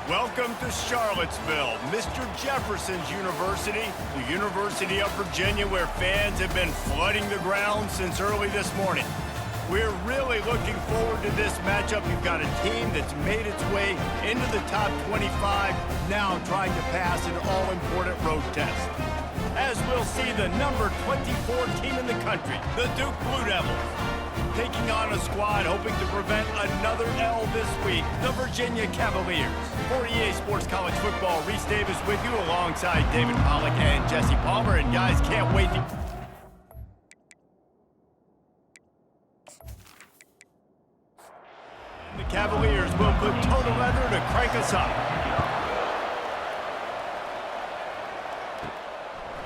Welcome to Charlottesville, Mr. Jefferson's University, the University of Virginia, where fans have been flooding the ground since early this morning. We're really looking forward to this matchup. You've got a team that's made its way into the top 25, now trying to pass an all-important road test. As we'll see the number 24 team in the country, the Duke Blue Devils, taking on a squad hoping to prevent another L this week, the Virginia Cavaliers. For EA Sports College Football, Reese Davis with you alongside David Pollack and Jesse Palmer. And guys, can't wait to... The Cavaliers will put total leather to crank us up.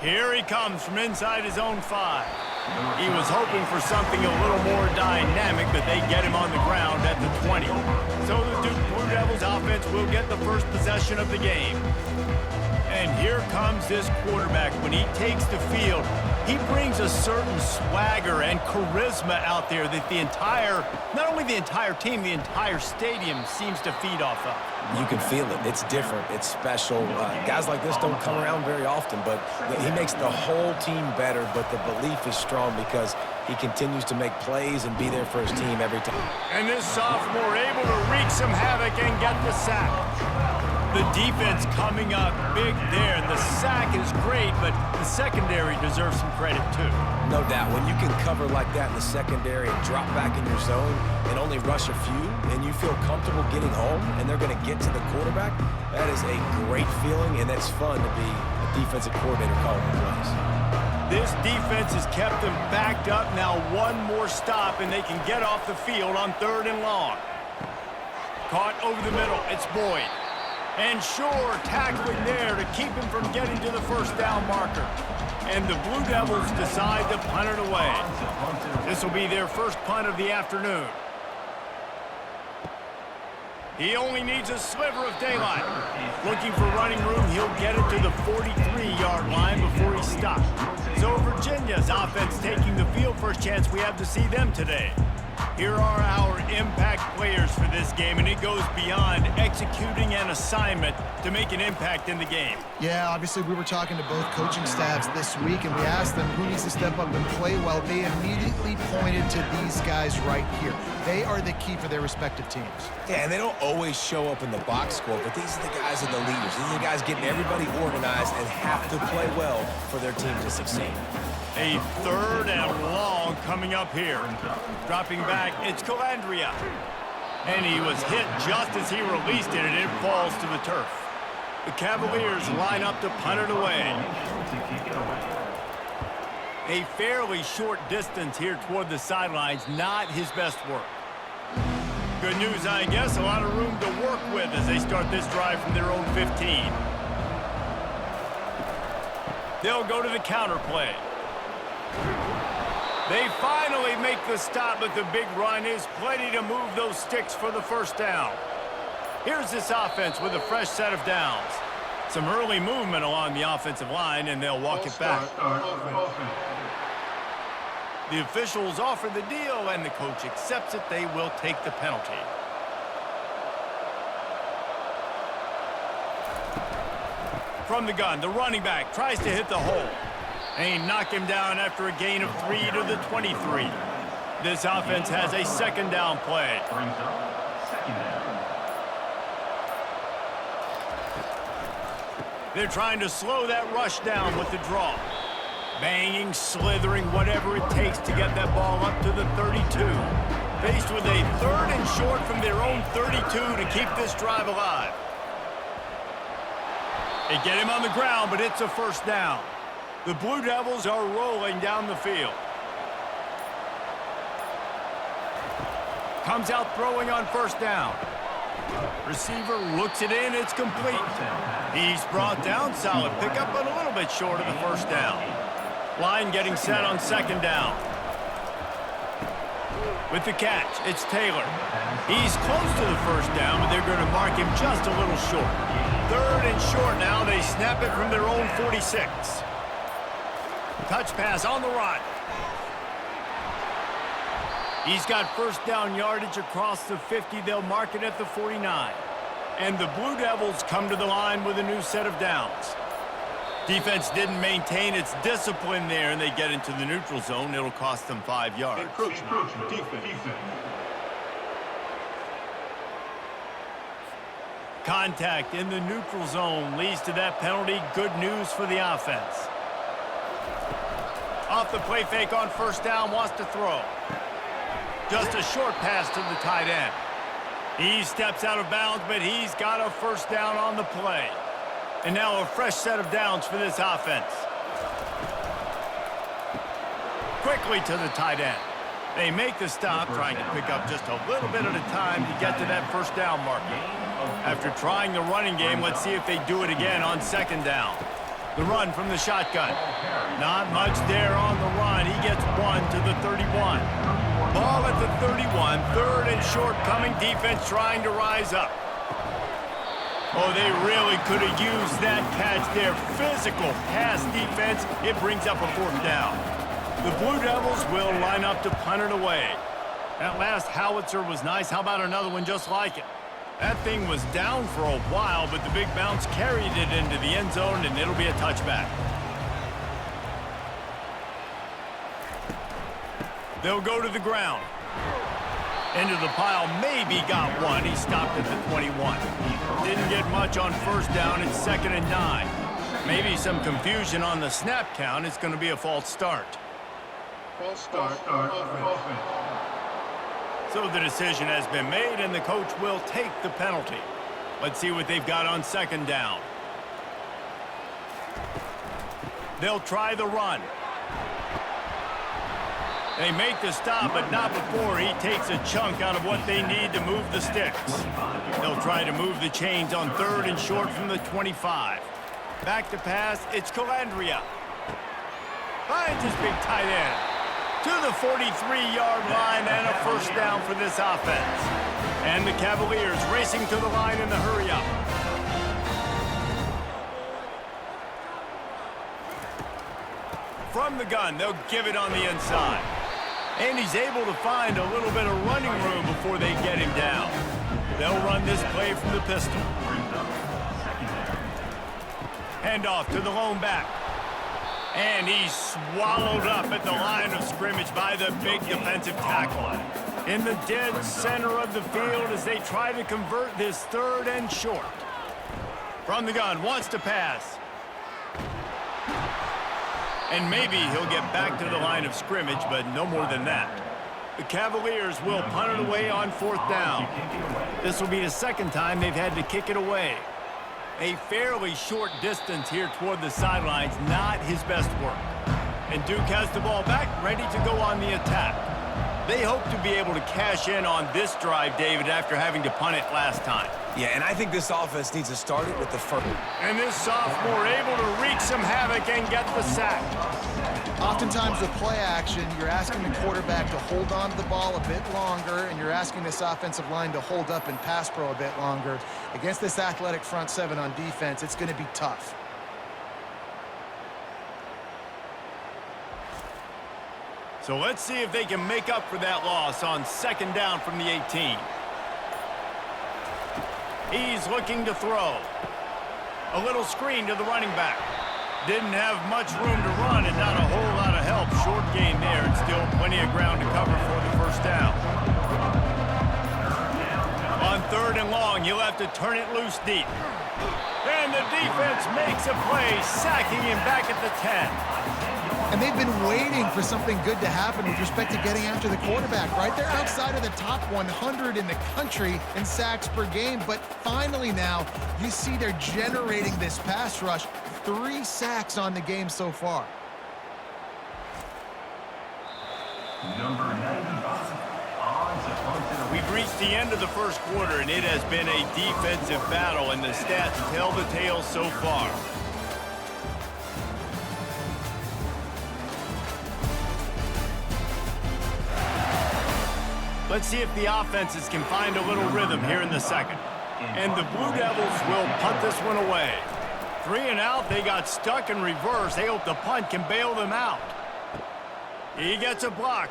Here he comes from inside his own 5. He was hoping for something a little more dynamic, but they get him on the ground at the 20. So the Duke Blue Devils offense will get the first possession of the game. And here comes this quarterback. When he takes the field, he brings a certain swagger and charisma out there that the entire, not only the entire team, the entire stadium seems to feed off of. You can feel it. It's different. It's special. Guys like this don't come around very often, but he makes the whole team better, but the belief is strong because he continues to make plays and be there for his team every time. And this sophomore able to wreak some havoc and get the sack. The defense coming up big there. The sack is great, but the secondary deserves some credit too. No doubt. When you can cover like that in the secondary and drop back in your zone and only rush a few, and you feel comfortable getting home and they're going to get to the quarterback, that is a great feeling, and that's fun to be a defensive coordinator calling the plays. This defense has kept them backed up. Now one more stop, and they can get off the field on 3rd and long. Caught over the middle. It's Boyd. And Shore tackling there to keep him from getting to the first down marker. And the Blue Devils decide to punt it away. This will be their first punt of the afternoon. He only needs a sliver of daylight. Looking for running room, he'll get it to the 43-yard line before he stops. So Virginia's offense taking the field. First chance we have to see them today. Here are our impact players for this game, and it goes beyond executing an assignment to make an impact in the game. Yeah, obviously we were talking to both coaching staffs this week, and we asked them who needs to step up and play well. They immediately pointed to these guys right here. They are the key for their respective teams. Yeah, and they don't always show up in the box score, but these are the guys and the leaders. These are the guys getting everybody organized and have to play well for their team to succeed. A 3rd and long coming up here. Dropping back, it's Colandrea. And he was hit just as he released it, and it falls to the turf. The Cavaliers line up to punt it away. A fairly short distance here toward the sidelines, not his best work. Good news, I guess, a lot of room to work with as they start this drive from their own 15. They'll go to the counter play. They finally make the stop, but the big run is plenty to move those sticks for the first down. Here's this offense with a fresh set of downs. Some early movement along the offensive line, and they'll walk it back. The officials offer the deal, and the coach accepts it. They will take the penalty. From the gun, the running back tries to hit the hole. And he knocked him down after a gain of 3 to the 23. This offense has a 2nd down play. They're trying to slow that rush down with the draw. Banging, slithering, whatever it takes to get that ball up to the 32. Faced with a 3rd and short from their own 32 to keep this drive alive. They get him on the ground, but it's a first down. The Blue Devils are rolling down the field. Comes out throwing on first down. Receiver looks it in, it's complete. He's brought down, solid pickup, but a little bit short of the first down. Line getting set on 2nd down. With the catch, it's Taylor. He's close to the first down, but they're going to mark him just a little short. 3rd and short now, they snap it from their own 46. Touch pass on the run. He's got first down yardage across the 50. They'll mark it at the 49. And the Blue Devils come to the line with a new set of downs. Defense didn't maintain its discipline there, and they get into the neutral zone. It'll cost them 5 yards. Defense. Contact in the neutral zone leads to that penalty. Good news for the offense. Off the play fake on first down, wants to throw. Just a short pass to the tight end. He steps out of bounds, but he's got a first down on the play. And now a fresh set of downs for this offense. Quickly to the tight end. They make the stop, trying to pick up just a little bit at a time to get to that first down marker. After trying the running game, let's see if they do it again on second down. The run from the shotgun. Not much there on the run. He gets one to the 31. Ball at the 31, third and short coming. Defense trying to rise up. Oh, they really could have used that catch there. Physical pass defense. It brings up a fourth down. The Blue Devils will line up to punt it away. That last howitzer was nice. How about another one just like it? That thing was down for a while, but the big bounce carried it into the end zone, and it'll be a touchback. They'll go to the ground. Into the pile, maybe got one. He stopped at the 21. Didn't get much on first down. It's 2nd and 9. Maybe some confusion on the snap count. It's going to be a false start. False start. So the decision has been made, and the coach will take the penalty. Let's see what they've got on second down. They'll try the run. They make the stop, but not before he takes a chunk out of what they need to move the sticks. They'll try to move the chains on third and short from the 25. Back to pass, it's Colandrea. Finds his big tight end. To the 43-yard line, and a first down for this offense. And the Cavaliers racing to the line in the hurry-up. From the gun, they'll give it on the inside. And he's able to find a little bit of running room before they get him down. They'll run this play from the pistol. Handoff to the lone back. And he's swallowed up at the line of scrimmage by the big defensive tackle. In the dead center of the field as they try to convert this third and short. From the gun, wants to pass. And maybe he'll get back to the line of scrimmage, but no more than that. The Cavaliers will punt it away on fourth down. This will be the second time they've had to kick it away. A fairly short distance here toward the sidelines, not his best work. And Duke has the ball back, ready to go on the attack. They hope to be able to cash in on this drive, David, after having to punt it last time. Yeah, and I think this offense needs to start it with the first. And this sophomore able to wreak some havoc and get the sack. Oftentimes with play action, you're asking the quarterback to hold on to the ball a bit longer, and you're asking this offensive line to hold up and pass pro a bit longer. Against this athletic front seven on defense, it's going to be tough. So let's see if they can make up for that loss on second down from the 18. He's looking to throw. A little screen to the running back. Didn't have much room to run and not a whole lot of help. Short gain there and still plenty of ground to cover for the first down. On third and long, you'll have to turn it loose deep. And the defense makes a play, sacking him back at the 10. And they've been waiting for something good to happen with respect to getting after the quarterback, right? They're outside of the top 100 in the country in sacks per game, but finally now you see they're generating this pass rush. 3 sacks on the game so far. Number 95. We've reached the end of the first quarter, and it has been a defensive battle, and the stats tell the tale so far. Let's see if the offenses can find a little rhythm here in the second. And the Blue Devils will punt this one away. 3 and out, they got stuck in reverse. They hope the punt can bail them out. He gets a block.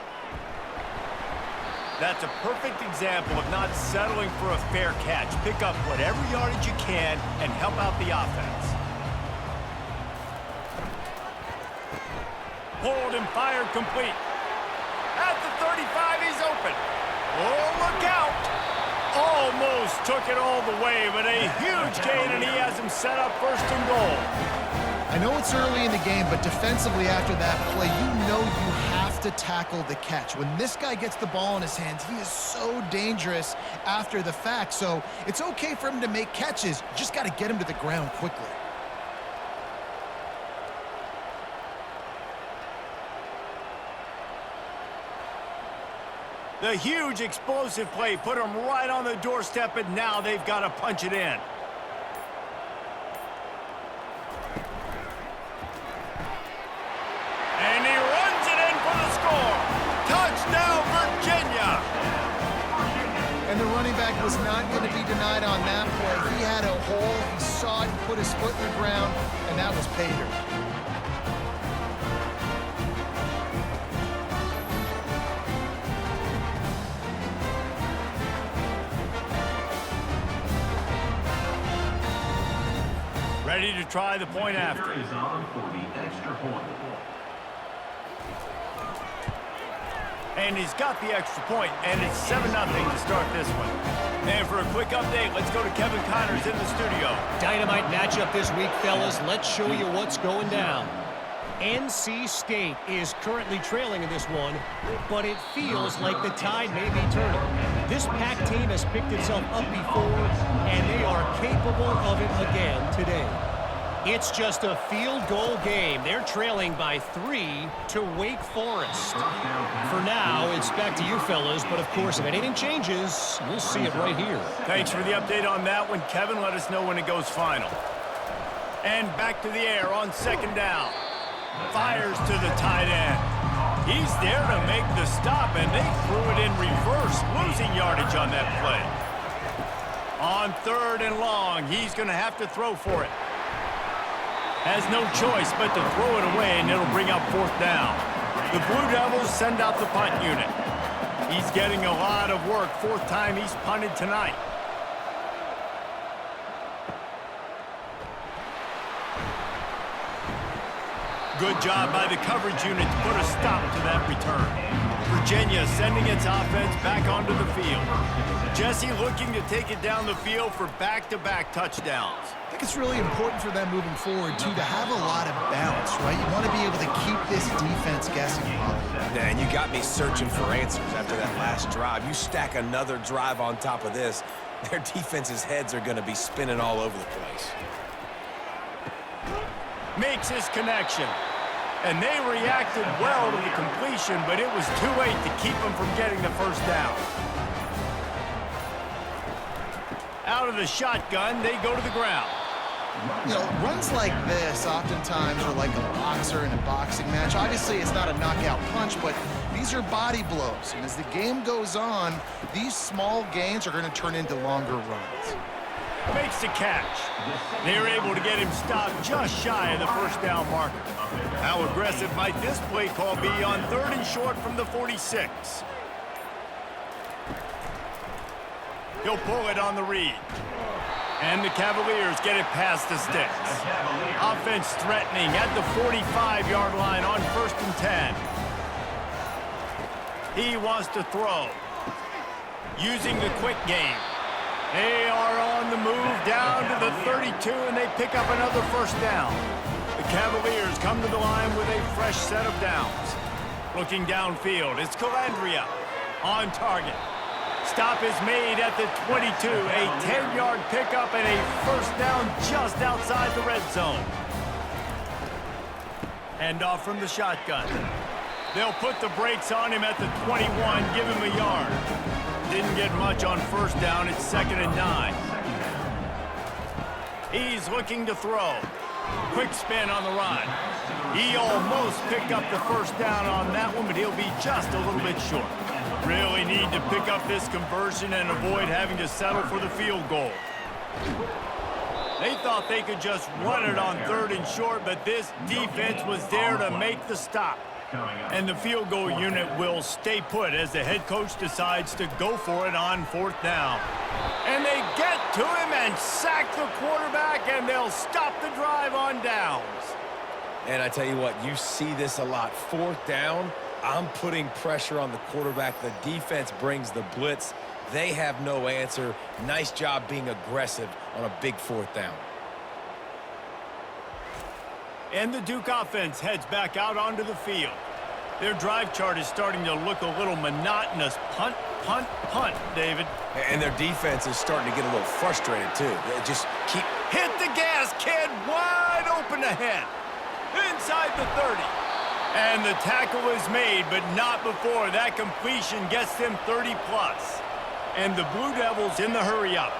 That's a perfect example of not settling for a fair catch. Pick up whatever yardage you can and help out the offense. Pulled and fired complete. At the 35, he's open. Oh, look out! Almost took it all the way, but a huge gain, and he has him set up first and goal. I know it's early in the game, but defensively after that play, you know you have to tackle the catch. When this guy gets the ball in his hands, he is so dangerous after the fact. So it's okay for him to make catches. You just got to get him to the ground quickly. The huge explosive play put him right on the doorstep, and now they've got to punch it in. And he runs it in for the score. Touchdown, Virginia! And the running back was not going to be denied on that play. He had a hole, he saw it, put his foot in the ground, and that was pay dirt. Ready to try the point after. Is on for the extra point. And he's got the extra point, and it's 7-0 to start this one. And for a quick update, let's go to Kevin Connors in the studio. Dynamite matchup this week, fellas. Let's show you what's going down. NC State is currently trailing in this one, but it feels like the tide may be turning. This Pac team has picked itself up before, and they are capable of it again today. It's just a field goal game. They're trailing by 3 to Wake Forest. For now, it's back to you fellas, but of course, if anything changes, we'll see it right here. Thanks for the update on that one, Kevin. Let us know when it goes final. And back to the air on second down. Fires to the tight end. He's there to make the stop, and they threw it in reverse, losing yardage on that play. On third and long, he's going to have to throw for it. Has no choice but to throw it away, and it'll bring up fourth down. The Blue Devils send out the punt unit. He's getting a lot of work. Fourth time he's punted tonight. Good job by the coverage unit to put a stop to that return. Virginia sending its offense back onto the field. Jesse looking to take it down the field for back-to-back touchdowns. I think it's really important for them moving forward, too, to have a lot of balance, right? You want to be able to keep this defense guessing. Man, you got me searching for answers after that last drive. You stack another drive on top of this, their defense's heads are going to be spinning all over the place. Makes his connection. And they reacted well to the completion, but it was too late to keep them from getting the first down. Out of the shotgun, they go to the ground. You know, runs like this oftentimes are like a boxer in a boxing match. Obviously, it's not a knockout punch, but these are body blows. And as the game goes on, these small gains are going to turn into longer runs. Makes the catch. They're able to get him stopped just shy of the first down marker. How aggressive might this play call be on third and short from the 46? He'll pull it on the read. And the Cavaliers get it past the sticks. Offense threatening at the 45-yard line on first and 10. He wants to throw. Using the quick game. They are on the move down to the 32, and they pick up another first down. The Cavaliers come to the line with a fresh set of downs. Looking downfield, it's Colandrea on target. Stop is made at the 22, a 10-yard pickup and a first down just outside the red zone. Hand off from the shotgun. They'll put the brakes on him at the 21, give him a yard. Didn't get much on first down. It's 2nd and 9. He's looking to throw. Quick spin on the run. He almost picked up the first down on that one, but he'll be just a little bit short. Really need to pick up this conversion and avoid having to settle for the field goal. They thought they could just run it on third and short, but this defense was there to make the stop. And the field goal unit will stay put as the head coach decides to go for it on 4th down. And they get to him and sack the quarterback, and they'll stop the drive on downs. And I tell you what, you see this a lot. 4th down, I'm putting pressure on the quarterback. The defense brings the blitz. They have no answer. Nice job being aggressive on a big 4th down. And the Duke offense heads back out onto the field. Their drive chart is starting to look a little monotonous. Punt, punt, punt, David. And their defense is starting to get a little frustrated, too. They just keep... Hit the gas, kid! Wide open ahead. Inside the 30. And the tackle is made, but not before that completion gets them 30+. And the Blue Devils in the hurry-up.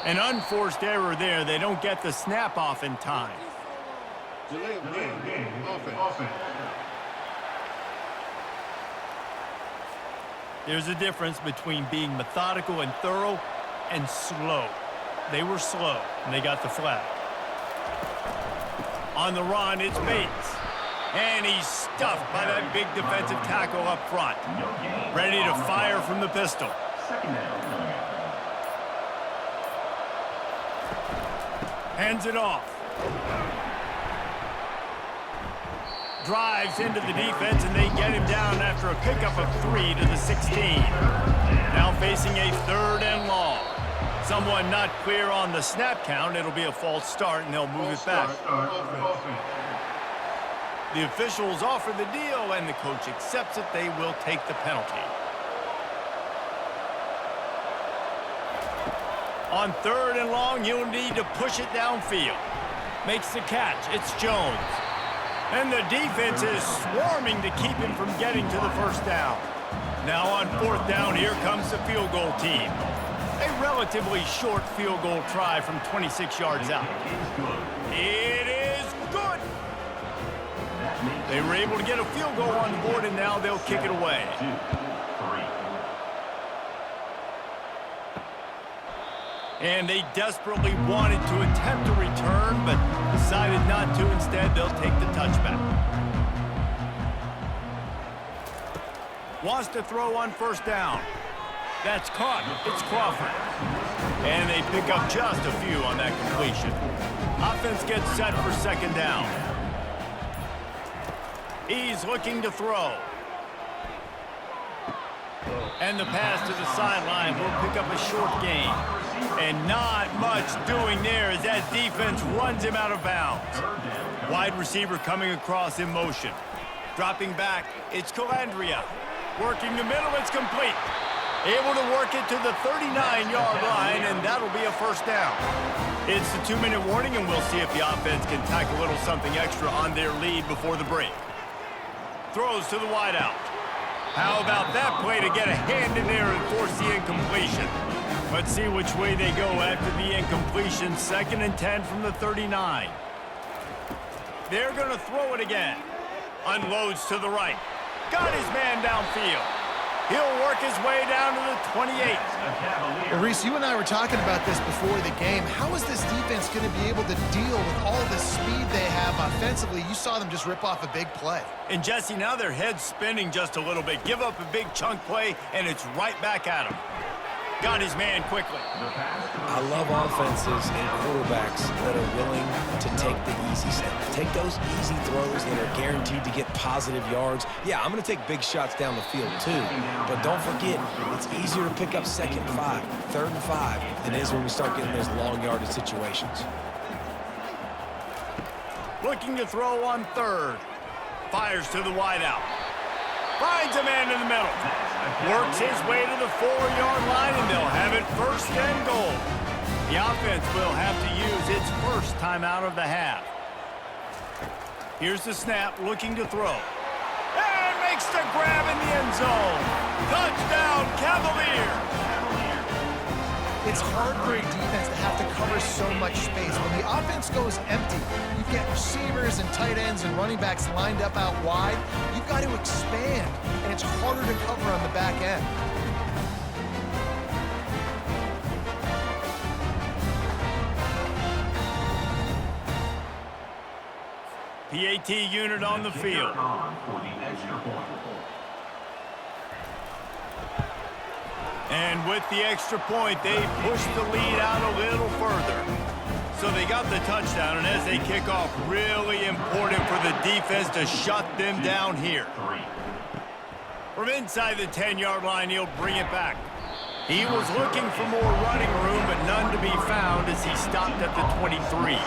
An unforced error there. They don't get the snap off in time. Delay of game. Offense. There's a difference between being methodical and thorough and slow. They were slow, and they got the flag. On the run, it's Bates. And he's stuffed by that big defensive tackle up front. Ready to fire from the pistol. Second down. Hands it off. Drives into the defense, and they get him down after a pickup of 3 to the 16. Now facing a 3rd and long. Someone not clear on the snap count. It'll be a false start, and they'll move it back. The officials offer the deal, and the coach accepts it. They will take the penalty. On 3rd and long, you'll need to push it downfield. Makes the catch. It's Jones. And the defense is swarming to keep him from getting to the 1st down. Now on 4th down, here comes the field goal team. A relatively short field goal try from 26 yards out. It is good. They were able to get a field goal on the board, and now they'll kick it away. And they desperately wanted to attempt a return, but decided not to. Instead, they'll take the touchback. Wants to throw on 1st down. That's caught. It's Crawford. And they pick up just a few on that completion. Offense gets set for 2nd down. He's looking to throw. And the pass to the sideline will pick up a short gain. And not much doing there as that defense runs him out of bounds. Wide receiver coming across in motion. Dropping back, it's Colandrea. Working the middle, it's complete. Able to work it to the 39-yard line, and that'll be a 1st down. It's the 2-minute warning, and we'll see if the offense can tack a little something extra on their lead before the break. Throws to the wideout. How about that play to get a hand in there and force the incompletion? Let's see which way they go after the incompletion. 2nd and 10 from the 39. They're going to throw it again. Unloads to the right. Got his man downfield. He'll work his way down to the 28. Well, Reese, you and I were talking about this before the game. How is this defense going to be able to deal with all the speed they have offensively? You saw them just rip off a big play. And Jesse, now their head's spinning just a little bit. Give up a big chunk play, and it's right back at him. Got his man quickly. I love offenses and quarterbacks that are willing to take the easy step. Take those easy throws that are guaranteed to get positive yards. Yeah, I'm going to take big shots down the field too. But don't forget, it's easier to pick up 2nd and 5, 3rd and 5 than it is when we start getting those long yardage situations. Looking to throw on 3rd. Fires to the wideout. Finds a man in the middle. Works his way to the 4-yard line, and they'll have it 1st and goal. The offense will have to use its 1st timeout of the half. Here's the snap, looking to throw. And makes the grab in the end zone. Touchdown, Cavaliers! It's hard for a defense to have to cover so much space. When the offense goes empty, you get receivers and tight ends and running backs lined up out wide. You've got to expand, and it's harder to cover on the back end. PAT unit on the field. And with the extra point, they pushed the lead out a little further. So they got the touchdown, and as they kick off, really important for the defense to shut them down here. From inside the 10-yard line, he'll bring it back. He was looking for more running room, but none to be found as he stopped at the 23.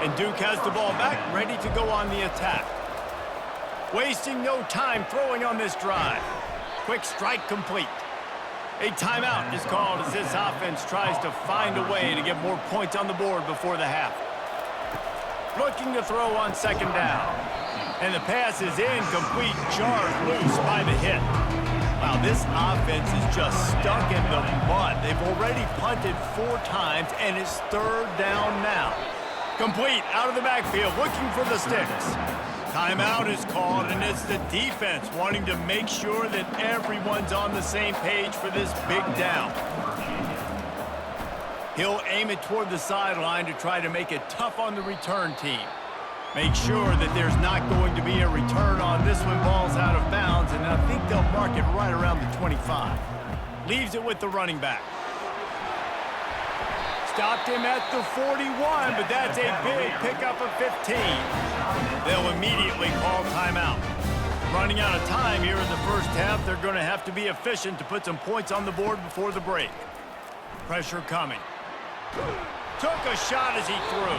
And Duke has the ball back, ready to go on the attack. Wasting no time throwing on this drive. Quick strike complete. A timeout is called as this offense tries to find a way to get more points on the board before the half. Looking to throw on second down. And the pass is incomplete, jarred loose by the hit. Wow, this offense is just stuck in the mud. They've already punted 4 times, and it's third down now. Complete out of the backfield, looking for the sticks. Timeout is called, and it's the defense wanting to make sure that everyone's on the same page for this big down. He'll aim it toward the sideline to try to make it tough on the return team. Make sure that there's not going to be a return on this when ball's out of bounds, and I think they'll mark it right around the 25. Leaves it with the running back. Stopped him at the 41, but that's a big pickup of 15. They'll immediately call timeout. Running out of time here in the first half, they're going to have to be efficient to put some points on the board before the break. Pressure coming. Took a shot as he threw.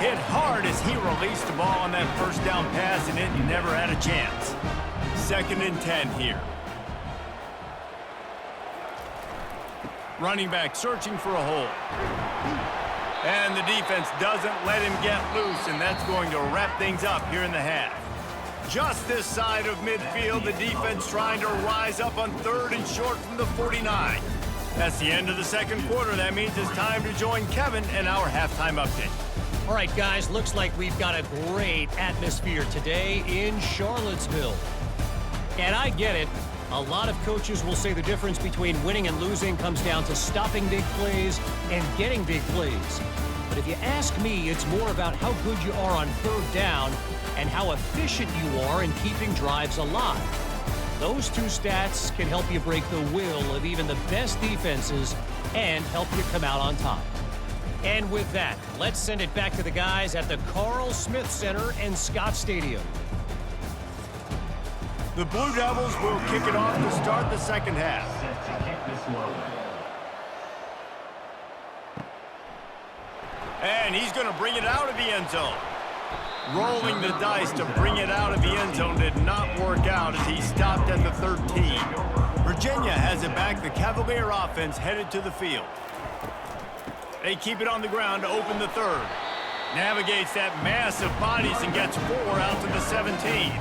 Hit hard as he released the ball on that first down pass, and it never had a chance. 2nd and 10 here. Running back searching for a hole. And the defense doesn't let him get loose, and that's going to wrap things up here in the half. Just this side of midfield, the defense trying to rise up on 3rd and short from the 49. That's the end of the second quarter. That means it's time to join Kevin in our halftime update. All right, guys, looks like we've got a great atmosphere today in Charlottesville. And I get it. A lot of coaches will say the difference between winning and losing comes down to stopping big plays and getting big plays. But if you ask me, it's more about how good you are on 3rd down and how efficient you are in keeping drives alive. Those 2 stats can help you break the will of even the best defenses and help you come out on top. And with that, let's send it back to the guys at the Carl Smith Center and Scott Stadium. The Blue Devils will kick it off to start the second half. And he's going to bring it out of the end zone. Rolling the dice to bring it out of the end zone did not work out as he stopped at the 13. Virginia has it back. The Cavalier offense headed to the field. They keep it on the ground to open the 3rd. Navigates that mass of bodies and gets 4 out to the 17.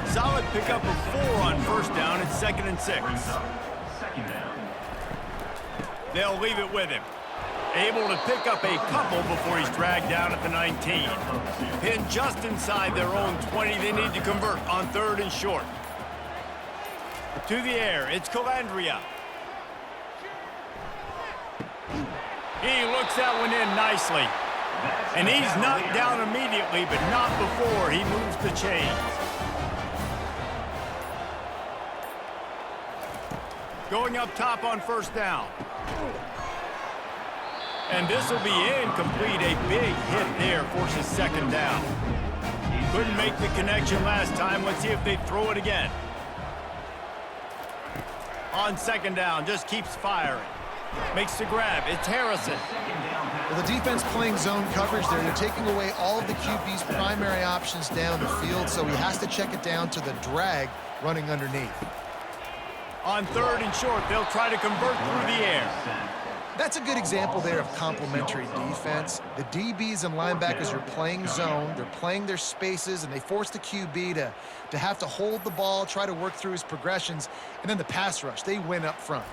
Solid pickup of 4 on 1st down. It's 2nd and 6. They'll leave it with him. Able to pick up a couple before he's dragged down at the 19. Pinned just inside their own 20. They need to convert on 3rd and short. To the air, it's Colandrea. He looks that one in nicely. And he's knocked down immediately, but not before he moves the chains. Going up top on 1st down. And this will be incomplete. A big hit there forces 2nd down. Couldn't make the connection last time. Let's see if they throw it again. On 2nd down, just keeps firing. Makes the grab. It's Harrison. Well, the defense playing zone coverage there. They're taking away all of the QB's primary options down the field, so he has to check it down to the drag running underneath. On 3rd and short, they'll try to convert through the air. That's a good example there of complementary defense. The DBs and linebackers are playing zone, they're playing their spaces, and they force the QB to have to hold the ball, try to work through his progressions, and then the pass rush, they win up front.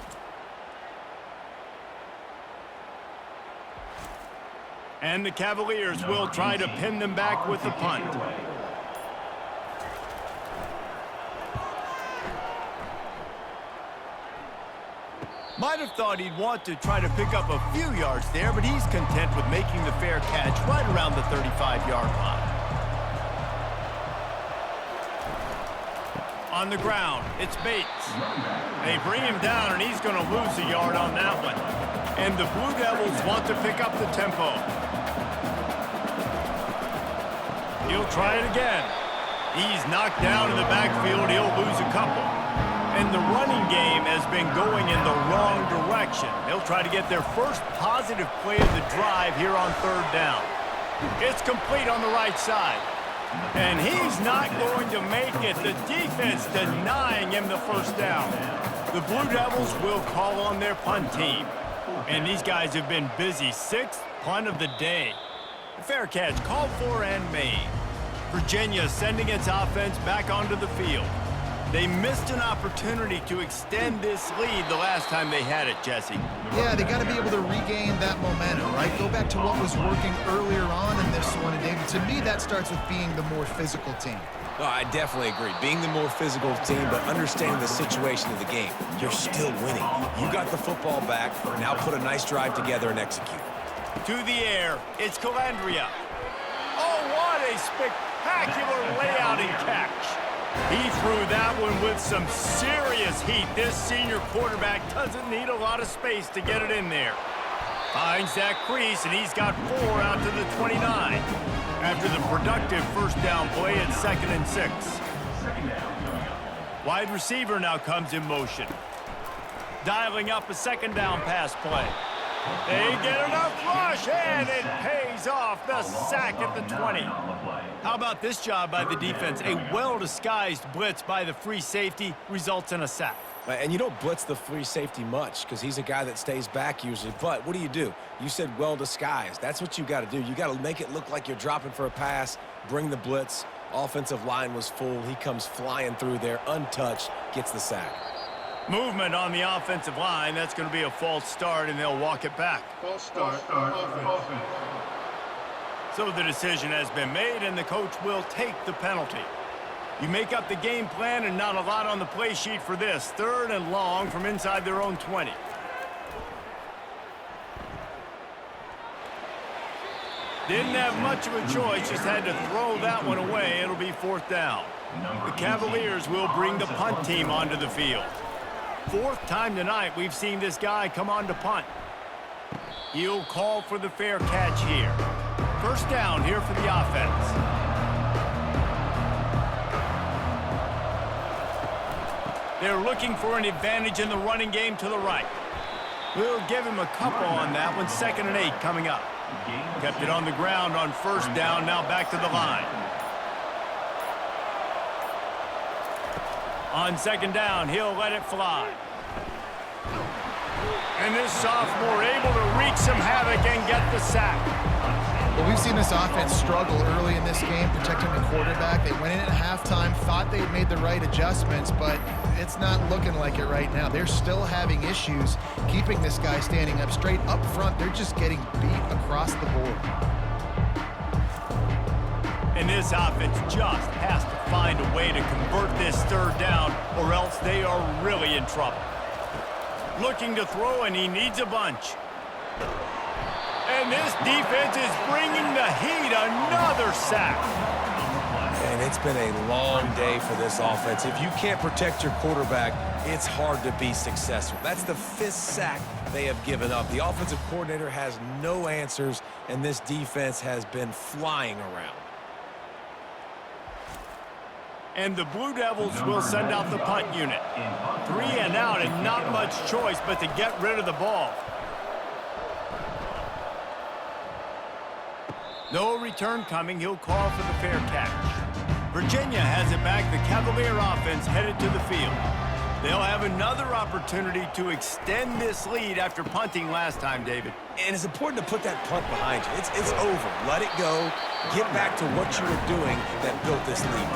And the Cavaliers will try to pin them back with the punt. Might have thought he'd want to try to pick up a few yards there, but he's content with making the fair catch right around the 35-yard line. On the ground, it's Bates. They bring him down, and he's going to lose a yard on that one. And the Blue Devils want to pick up the tempo. He'll try it again. He's knocked down in the backfield. He'll lose a couple. And the running game has been going in the wrong direction. They'll try to get their first positive play of the drive here on third down. It's complete on the right side. And he's not going to make it. The defense denying him the first down. The Blue Devils will call on their punt team. And these guys have been busy. Sixth punt of the day. The fair catch called for and made. Virginia sending its offense back onto the field. They missed an opportunity to extend this lead the last time they had it, Jesse. Yeah, they got to be able to regain that momentum, right? Go back to what was working earlier on in this one. And David, to me, that starts with being the more physical team. No, I definitely agree. Being the more physical team, but understanding the situation of the game. You're still winning. You got the football back. Now put a nice drive together and execute. To the air, it's Colandrea. Oh, what a spectacular layout and catch. He threw that one with some serious heat. This senior quarterback doesn't need a lot of space to get it in there. Finds that crease, and he's got 4 out to the 29. After the productive first down play at 2nd and 6. Wide receiver now comes in motion. Dialing up a second down pass play. They get enough rush, and it pays off. The sack at the 20. How about this job by the defense? A well-disguised blitz by the free safety results in a sack. And you don't blitz the free safety much because he's a guy that stays back usually. But what do? You said well-disguised. That's what you got to do. You got to make it look like you're dropping for a pass, bring the blitz. Offensive line was full. He comes flying through there, untouched, gets the sack. Movement on the offensive line. That's going to be a false start, and they'll walk it back. False start. Offense. So the decision has been made, and the coach will take the penalty. You make up the game plan, and not a lot on the play sheet for this. 3rd and long from inside their own 20. Didn't have much of a choice, just had to throw that one away. It'll be 4th down. The Cavaliers will bring the punt team onto the field. 4th time tonight we've seen this guy come on to punt. He'll call for the fair catch here. First down here for the offense. They're looking for an advantage in the running game to the right. We'll give him a couple on that one. 2nd and 8 coming up. Kept it on the ground on first down, now back to the line. On 2nd down, he'll let it fly. And this sophomore able to wreak some havoc and get the sack. Well, we've seen this offense struggle early in this game, protecting the quarterback. They went in at halftime, thought they had made the right adjustments, but it's not looking like it right now. They're still having issues keeping this guy standing up straight up front. They're just getting beat across the board. And this offense just has to find a way to convert this 3rd down, or else they are really in trouble. Looking to throw, and he needs a bunch. And this defense is bringing the heat. Another sack. And it's been a long day for this offense. If you can't protect your quarterback, it's hard to be successful. That's the 5th sack they have given up. The offensive coordinator has no answers, and this defense has been flying around. And the Blue Devils will send out the punt unit. 3 and out, and not much choice but to get rid of the ball. No return coming. He'll call for the fair catch. Virginia has it back. The Cavalier offense headed to the field. They'll have another opportunity to extend this lead after punting last time, David. And it's important to put that punt behind you. It's over. Let it go. Get back to what you were doing that built this lead.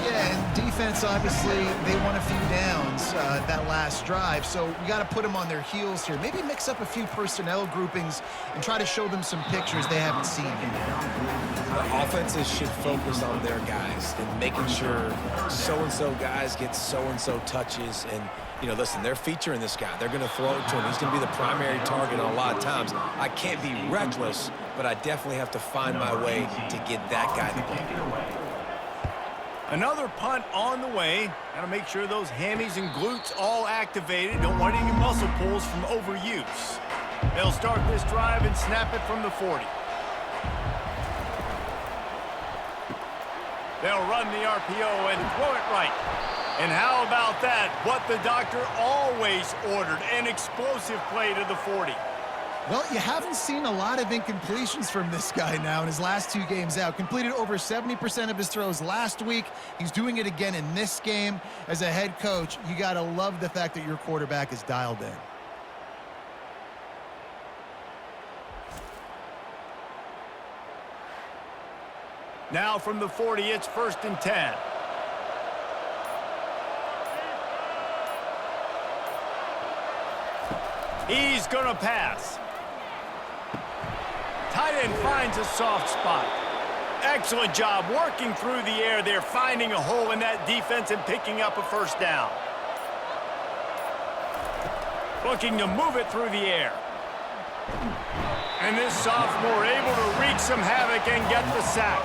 Yeah, and defense, obviously, they won a few downs that last drive, so we got to put them on their heels here. Maybe mix up a few personnel groupings and try to show them some pictures they haven't seen yet. The offenses should focus on their guys and making sure so-and-so guys get so-and-so touches. And, you know, listen, they're featuring this guy. They're going to throw it to him. He's going to be the primary target on a lot of times. I can't be reckless, but I definitely have to find my way to get that guy the ball. Another punt on the way. Got to make sure those hammies and glutes all activated. Don't want any muscle pulls from overuse. They'll start this drive and snap it from the 40. They'll run the RPO and throw it right. And how about that? What the doctor always ordered, an explosive play to the 40. Well, you haven't seen a lot of incompletions from this guy now in his last 2 games out. Completed over 70% of his throws last week. He's doing it again in this game. As a head coach, you got to love the fact that your quarterback is dialed in. Now from the 40, it's 1st and 10. He's going to pass. Tight end finds a soft spot. Excellent job working through the air there, finding a hole in that defense and picking up a first down. Looking to move it through the air. And this sophomore able to wreak some havoc and get the sack.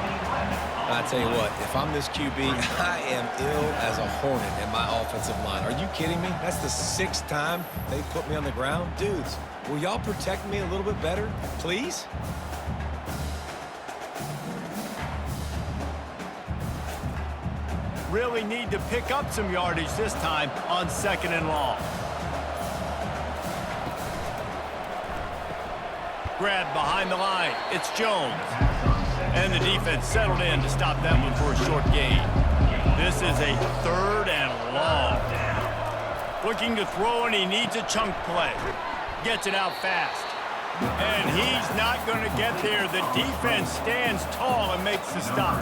I tell you what, if I'm this QB, I am ill as a hornet in my offensive line. Are you kidding me? That's the 6th time they put me on the ground. Dudes, will y'all protect me a little bit better, please? Really need to pick up some yardage this time on 2nd and long. Grab behind the line. It's Jones. And the defense settled in to stop that one for a short gain. This is a 3rd and long. Looking to throw, and he needs a chunk play. Gets it out fast. And he's not going to get there. The defense stands tall and makes the stop.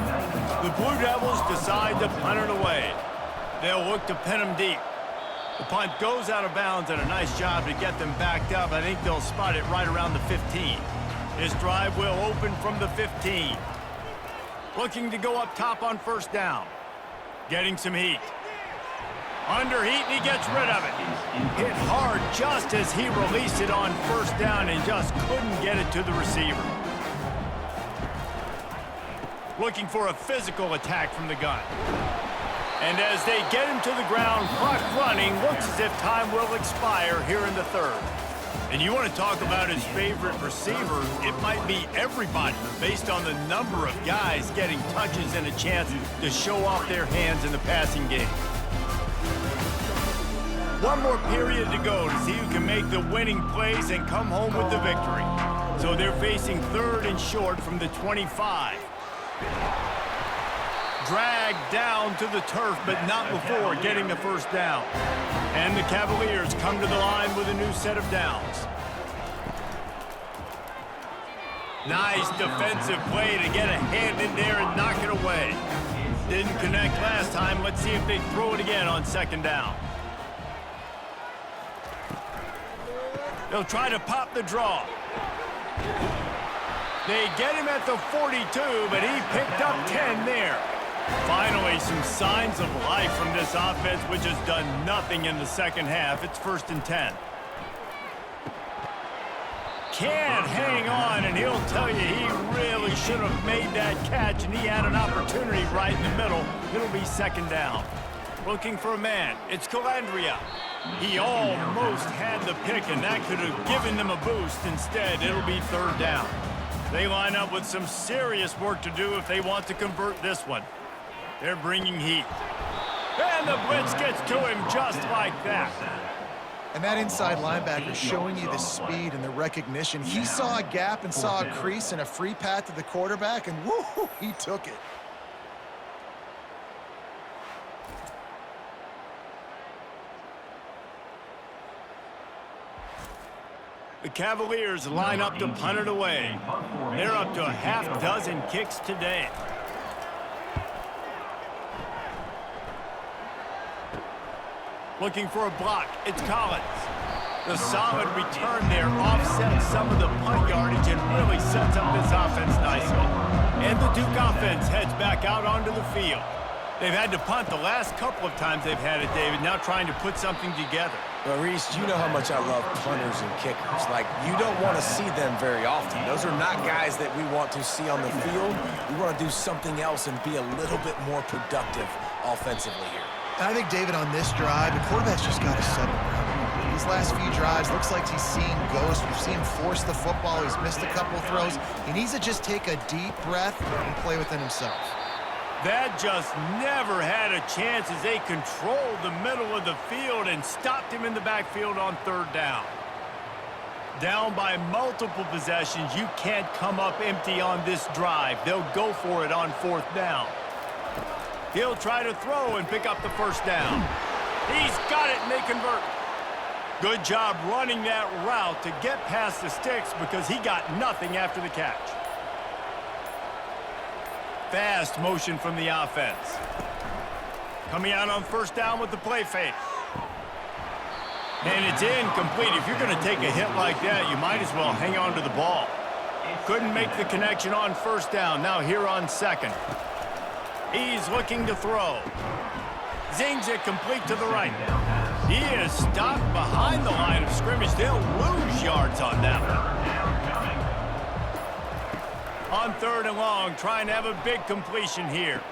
The Blue Devils decide to punt it away. They'll look to pin him deep. The punt goes out of bounds, and a nice job to get them backed up. I think they'll spot it right around the 15. This drive will open from the 15. Looking to go up top on 1st down. Getting some heat. Under heat, and he gets rid of it. Hit hard just as he released it on 1st down and just couldn't get it to the receiver. Looking for a physical attack from the gun. And as they get him to the ground, clock running, looks as if time will expire here in the 3rd. And you want to talk about his favorite receiver, it might be everybody based on the number of guys getting touches and a chance to show off their hands in the passing game. One more period to go to see who can make the winning plays and come home with the victory. So they're facing 3rd and short from the 25. Dragged down to the turf, but not before getting the 1st down. And the Cavaliers come to the line with a new set of downs. Nice defensive play to get a hand in there and knock it away. Didn't connect last time. Let's see if they throw it again on 2nd down. They'll try to pop the draw. They get him at the 42, but he picked up 10 there. Finally, some signs of life from this offense, which has done nothing in the 2nd half. It's 1st and 10. Can't hang on, and he'll tell you he really should have made that catch, and he had an opportunity right in the middle. It'll be 2nd down. Looking for a man. It's Colandrea. He almost had the pick, and that could have given them a boost. Instead, it'll be 3rd down. They line up with some serious work to do if they want to convert this one. They're bringing heat. And the blitz gets to him just like that. And that inside linebacker showing you the speed and the recognition. He saw a gap and saw a crease and a free path to the quarterback, and woo, he took it. The Cavaliers line up to punt it away. They're up to a half dozen kicks today. Looking for a block. It's Collins. The solid return there offsets some of the punt yardage and really sets up this offense nicely. And the Duke offense heads back out onto the field. They've had to punt the last couple of times they've had it, David, now trying to put something together. Well, Reese, you know how much I love punters and kickers. Like, you don't want to see them very often. Those are not guys that we want to see on the field. We want to do something else and be a little bit more productive offensively here. And I think, David, on this drive, the quarterback's just got to settle down. These last few drives, looks like he's seeing ghosts. We've seen him force the football. He's missed a couple throws. He needs to just take a deep breath and play within himself. That just never had a chance as they controlled the middle of the field and stopped him in the backfield on third down. Down by multiple possessions, you can't come up empty on this drive. They'll go for it on fourth down. He'll try to throw and pick up the first down. He's got it, and they convert. Good job running that route to get past the sticks because he got nothing after the catch. Fast motion from the offense. Coming out on first down with the play fake. And it's incomplete. If you're going to take a hit like that, you might as well hang on to the ball. Couldn't make the connection on first down. Now here on second. He's looking to throw. Zings it complete to the right. He is stopped behind the line of scrimmage. They'll lose yards on that one. On third and long, trying to have a big completion here.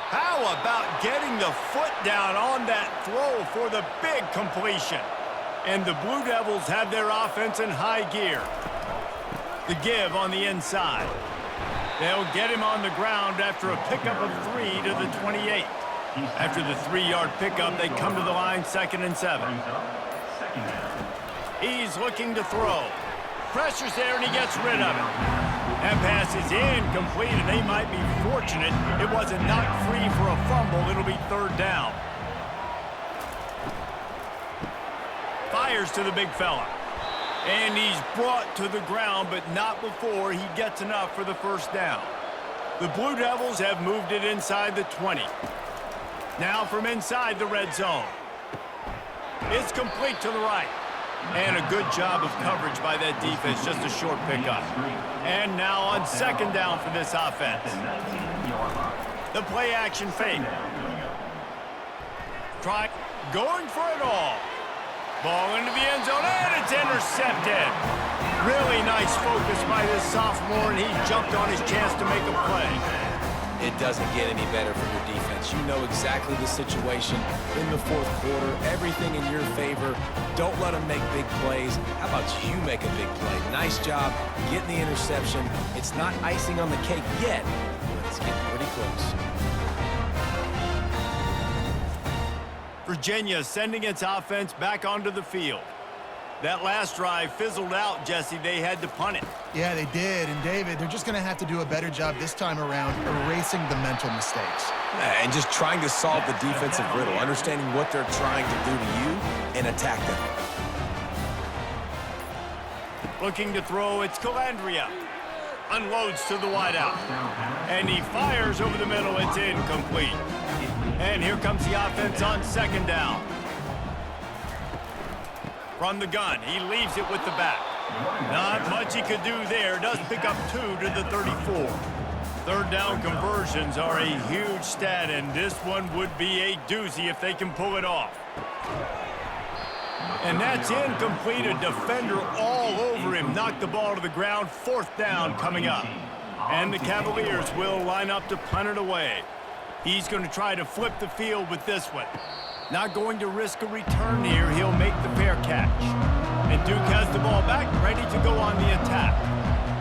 How about getting the foot down on that throw for the big completion? And the Blue Devils have their offense in high gear. The give on the inside. They'll get him on the ground after a pickup of 3 to the 28. After the 3-yard pickup, they come to the line 2nd and 7. He's looking to throw. Pressure's there, and he gets rid of it. That pass is incomplete, and they might be fortunate it wasn't knocked free for a fumble. It'll be third down. Fires to the big fella. And he's brought to the ground, but not before he gets enough for the first down. The Blue Devils have moved it inside the 20. Now from inside the red zone. It's complete to the right. And a good job of coverage by that defense, just a short pickup. And now on second down for this offense. The play action fake. Try going for it all. Ball into the end zone, and it's intercepted. Really nice focus by this sophomore, and he jumped on his chance to make a play. It doesn't get any better from your defense. You know exactly the situation in the fourth quarter. Everything in your favor. Don't let them make big plays. How about you make a big play? Nice job getting the interception. It's not icing on the cake yet, but it's getting pretty close. Virginia sending its offense back onto the field. That last drive fizzled out, Jesse. They had to punt it. Yeah, they did. And, David, they're just going to have to do a better job this time around erasing the mental mistakes. And just trying to solve the defensive riddle, understanding what they're trying to do to you and attack them. Looking to throw, it's Colandrea. Unloads to the wideout. And he fires over the middle. It's incomplete. And here comes the offense on second down. From the gun, he leaves it with the back. Not much he could do there. Does pick up 2 to the 34. Third down conversions are a huge stat, and this one would be a doozy if they can pull it off. And that's incomplete. A defender all over him. Knocked the ball to the ground. Fourth down coming up. And the Cavaliers will line up to punt it away. He's going to try to flip the field with this one. Not going to risk a return here. He'll make the fair catch. And Duke has the ball back, ready to go on the attack.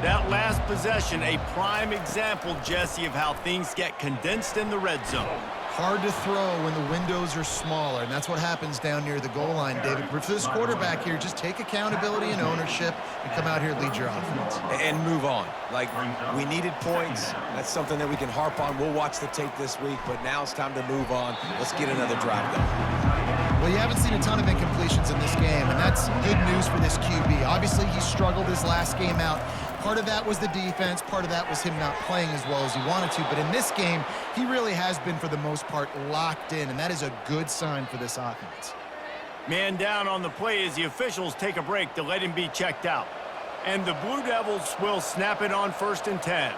That last possession, a prime example, Jesse, of how things get condensed in the red zone. Hard to throw when the windows are smaller, and that's what happens down near the goal line, David. But for this quarterback here, just take accountability and ownership and come out here and lead your offense. And move on. Like, we needed points. That's something that we can harp on. We'll watch the tape this week, but now it's time to move on. Let's get another drive going. Well, you haven't seen a ton of incompletions in this game, and that's good news for this QB. Obviously, he struggled his last game out. Part of that was the defense. Part of that was him not playing as well as he wanted to. But in this game, he really has been, for the most part, locked in, and that is a good sign for this offense. Man down on the play as the officials take a break to let him be checked out. And the Blue Devils will snap it on 1st and 10.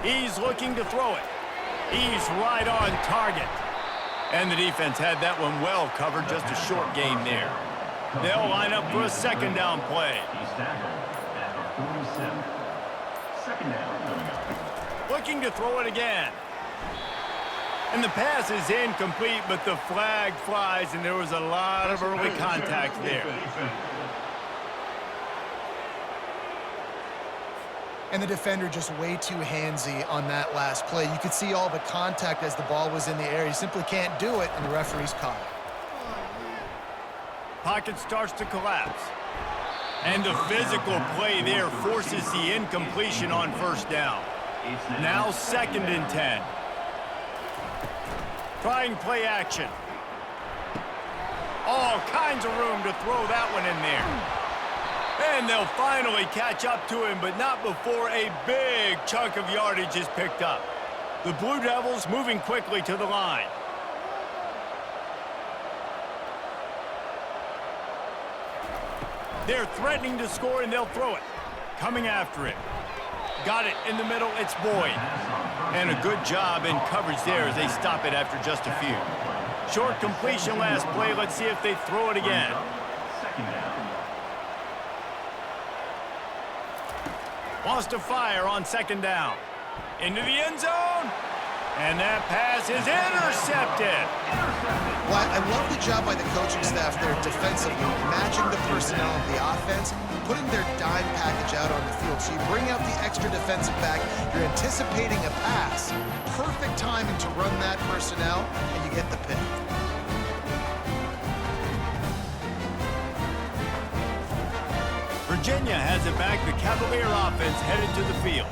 He's looking to throw it. He's right on target. And the defense had that one well covered, just a short gain there. They'll line up for a 2nd down play. Looking to throw it again. And the pass is incomplete, but the flag flies, and there was a lot of early contact there. And the defender just way too handsy on that last play. You could see all the contact as the ball was in the air. He simply can't do it, and the referee's caught it. Pocket starts to collapse. And the physical play there forces the incompletion on 1st down. Now 2nd and 10. Trying play action. All kinds of room to throw that one in there. And they'll finally catch up to him, but not before a big chunk of yardage is picked up. The Blue Devils moving quickly to the line. They're threatening to score, and they'll throw it. Coming after it. Got it in the middle. It's Boyd. And a good job in coverage there as they stop it after just a few. Short completion last play. Let's see if they throw it again. Wants to fire on 2nd down. Into the end zone. And that pass is intercepted. Well, I love the job by the coaching staff there defensively, matching the personnel of the offense, putting their dime package out on the field. So you bring out the extra defensive back, you're anticipating a pass. Perfect timing to run that personnel, and you get the pick. Virginia has it back. The Cavalier offense headed to the field.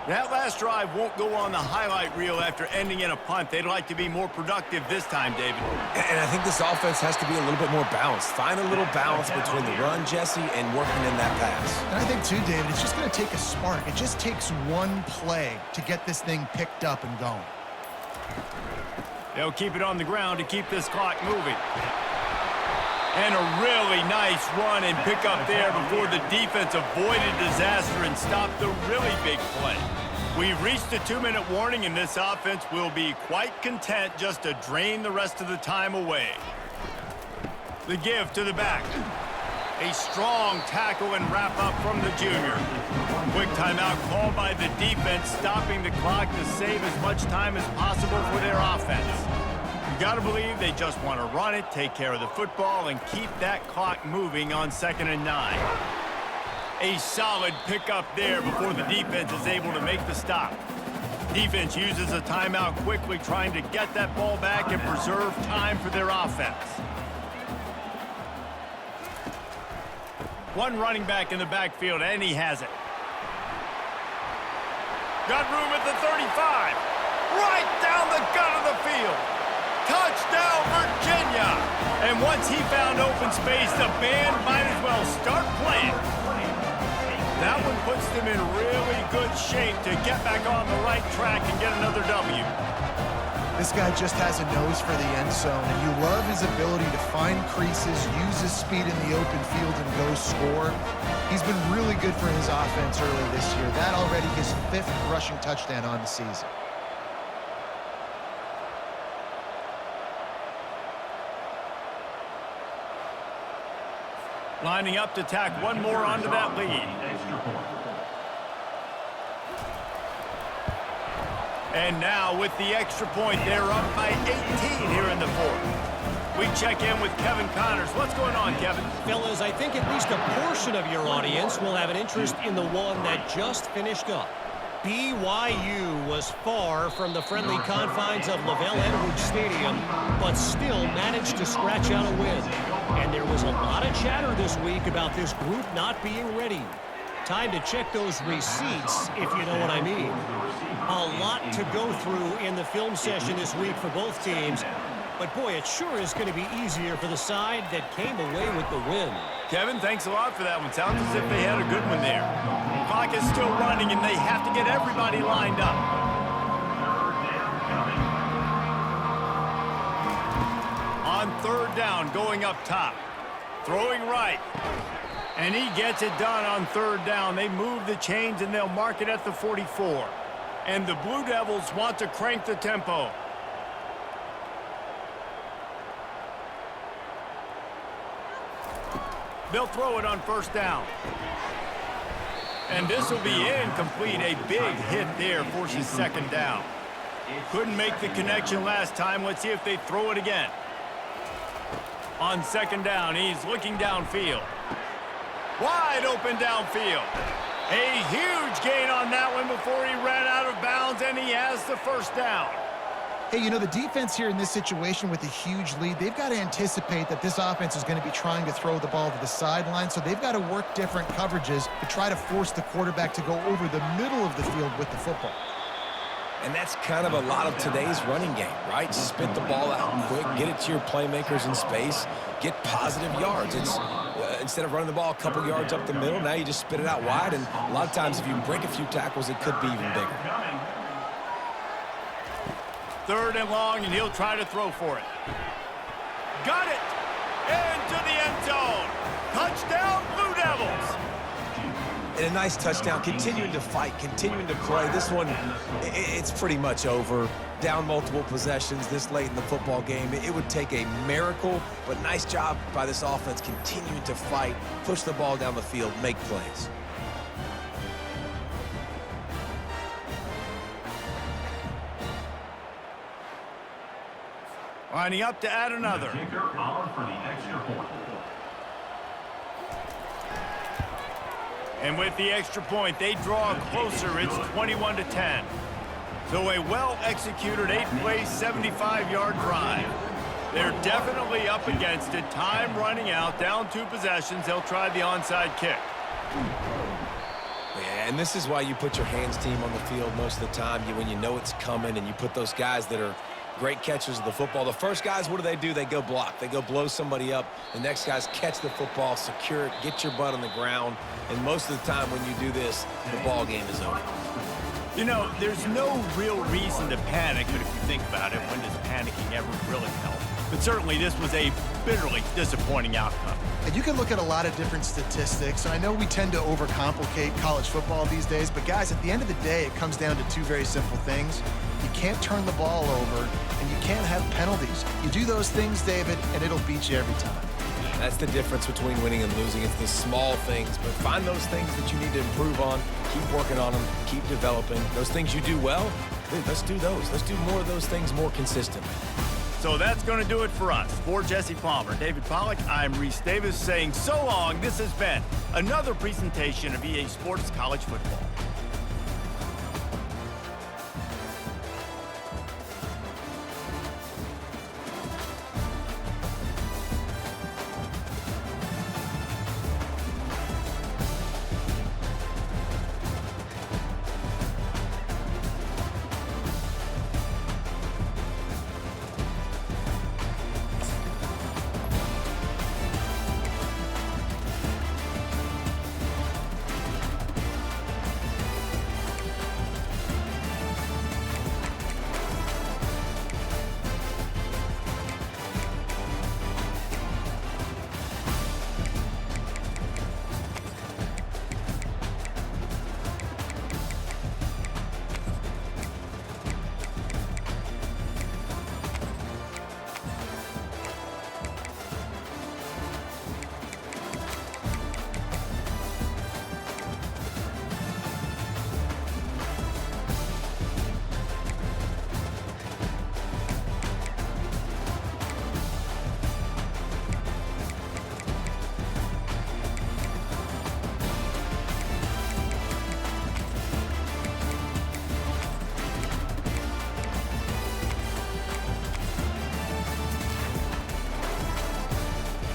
That last drive won't go on the highlight reel after ending in a punt. They'd like to be more productive this time, David. And I think this offense has to be a little bit more balanced. Find a little balance between the run, Jesse, and working in that pass. And I think, too, David, it's just going to take a spark. It just takes one play to get this thing picked up and going. They'll keep it on the ground to keep this clock moving. And a really nice run and pick up there before the defense avoided disaster and stopped the really big play. We've reached a 2-minute warning, and this offense will be quite content just to drain the rest of the time away. The give to the back. A strong tackle and wrap up from the junior. Quick timeout called by the defense, stopping the clock to save as much time as possible for their offense. You got to believe they just want to run it, take care of the football, and keep that clock moving on 2nd and 9. A solid pickup there before the defense is able to make the stop. Defense uses a timeout quickly, trying to get that ball back and preserve time for their offense. One running back in the backfield, and he has it. Got room at the 35. Right down the gut of the field. Touchdown, Virginia! And once he found open space, the band might as well start playing. That one puts them in really good shape to get back on the right track and get another W. This guy just has a nose for the end zone, and you love his ability to find creases, use his speed in the open field, and go score. He's been really good for his offense early this year. That already his 5th rushing touchdown on the season. Lining up to tack one more onto that lead. And now with the extra point, they're up by 18 here in the 4th. We check in with Kevin Connors. What's going on, Kevin? Fellas, I think at least a portion of your audience will have an interest in the one that just finished up. BYU was far from the friendly confines of LaVell Edwards Stadium, but still managed to scratch out a win. And there was a lot of chatter this week about this group not being ready. Time to check those receipts, if you know what I mean. A lot to go through in the film session this week for both teams, but but boy, it sure is going to be easier for the side that came away with the win. Kevin, thanks a lot for that one. Sounds as if they had a good one there. Clock is still running, and they have to get everybody lined up. On third down, going up top. Throwing right. And he gets it done on third down. They move the chains, and they'll mark it at the 44. And the Blue Devils want to crank the tempo. They'll throw it on first down. And this will be incomplete. A big hit there forces second down. Couldn't make the connection last time. Let's see if they throw it again. On second down, he's looking downfield. Wide open downfield. A huge gain on that one before he ran out of bounds, and he has the first down. Hey, you know, the defense here in this situation with a huge lead, they've got to anticipate that this offense is going to be trying to throw the ball to the sideline, so they've got to work different coverages to try to force the quarterback to go over the middle of the field with the football. And that's kind of a lot of today's running game, right? Spit the ball out quick, get it to your playmakers in space, get positive yards. It's instead of running the ball a couple yards up the middle, now you just spit it out wide, and a lot of times if you break a few tackles, it could be even bigger. Third and long, and he'll try to throw for it. Got it! Into the end zone! Touchdown, Blue Devils! And a nice touchdown, continuing to fight, continuing to play. This one, it's pretty much over. Down multiple possessions this late in the football game. It would take a miracle, but nice job by this offense continuing to fight, push the ball down the field, make plays. Lining up to add another. Kicker on for the extra point. And with the extra point, they draw closer. It's 21-10. So a well-executed 8-play, 75-yard drive. They're definitely up against it. Time running out, down 2 possessions. They'll try the onside kick. Yeah, and this is why you put your hands team on the field most of the time. When you know it's coming, and you put those guys that are great catchers of the football. The first guys, what do? They go block. They go blow somebody up. The next guys catch the football, secure it, get your butt on the ground. And most of the time when you do this, the ball game is over. You know, there's no real reason to panic, but if you think about it, when does panicking ever really help? But certainly this was a bitterly disappointing outcome. And you can look at a lot of different statistics. I know we tend to overcomplicate college football these days, but guys, at the end of the day, it comes down to 2 very simple things. You can't turn the ball over, and you can't have penalties. You do those things, David, and it'll beat you every time. That's the difference between winning and losing. It's the small things, but find those things that you need to improve on. Keep working on them. Keep developing. Those things you do well, dude, let's do those. Let's do more of those things more consistently. So that's going to do it for us. For Jesse Palmer, David Pollack, I'm Reese Davis saying so long. This has been another presentation of EA Sports College Football.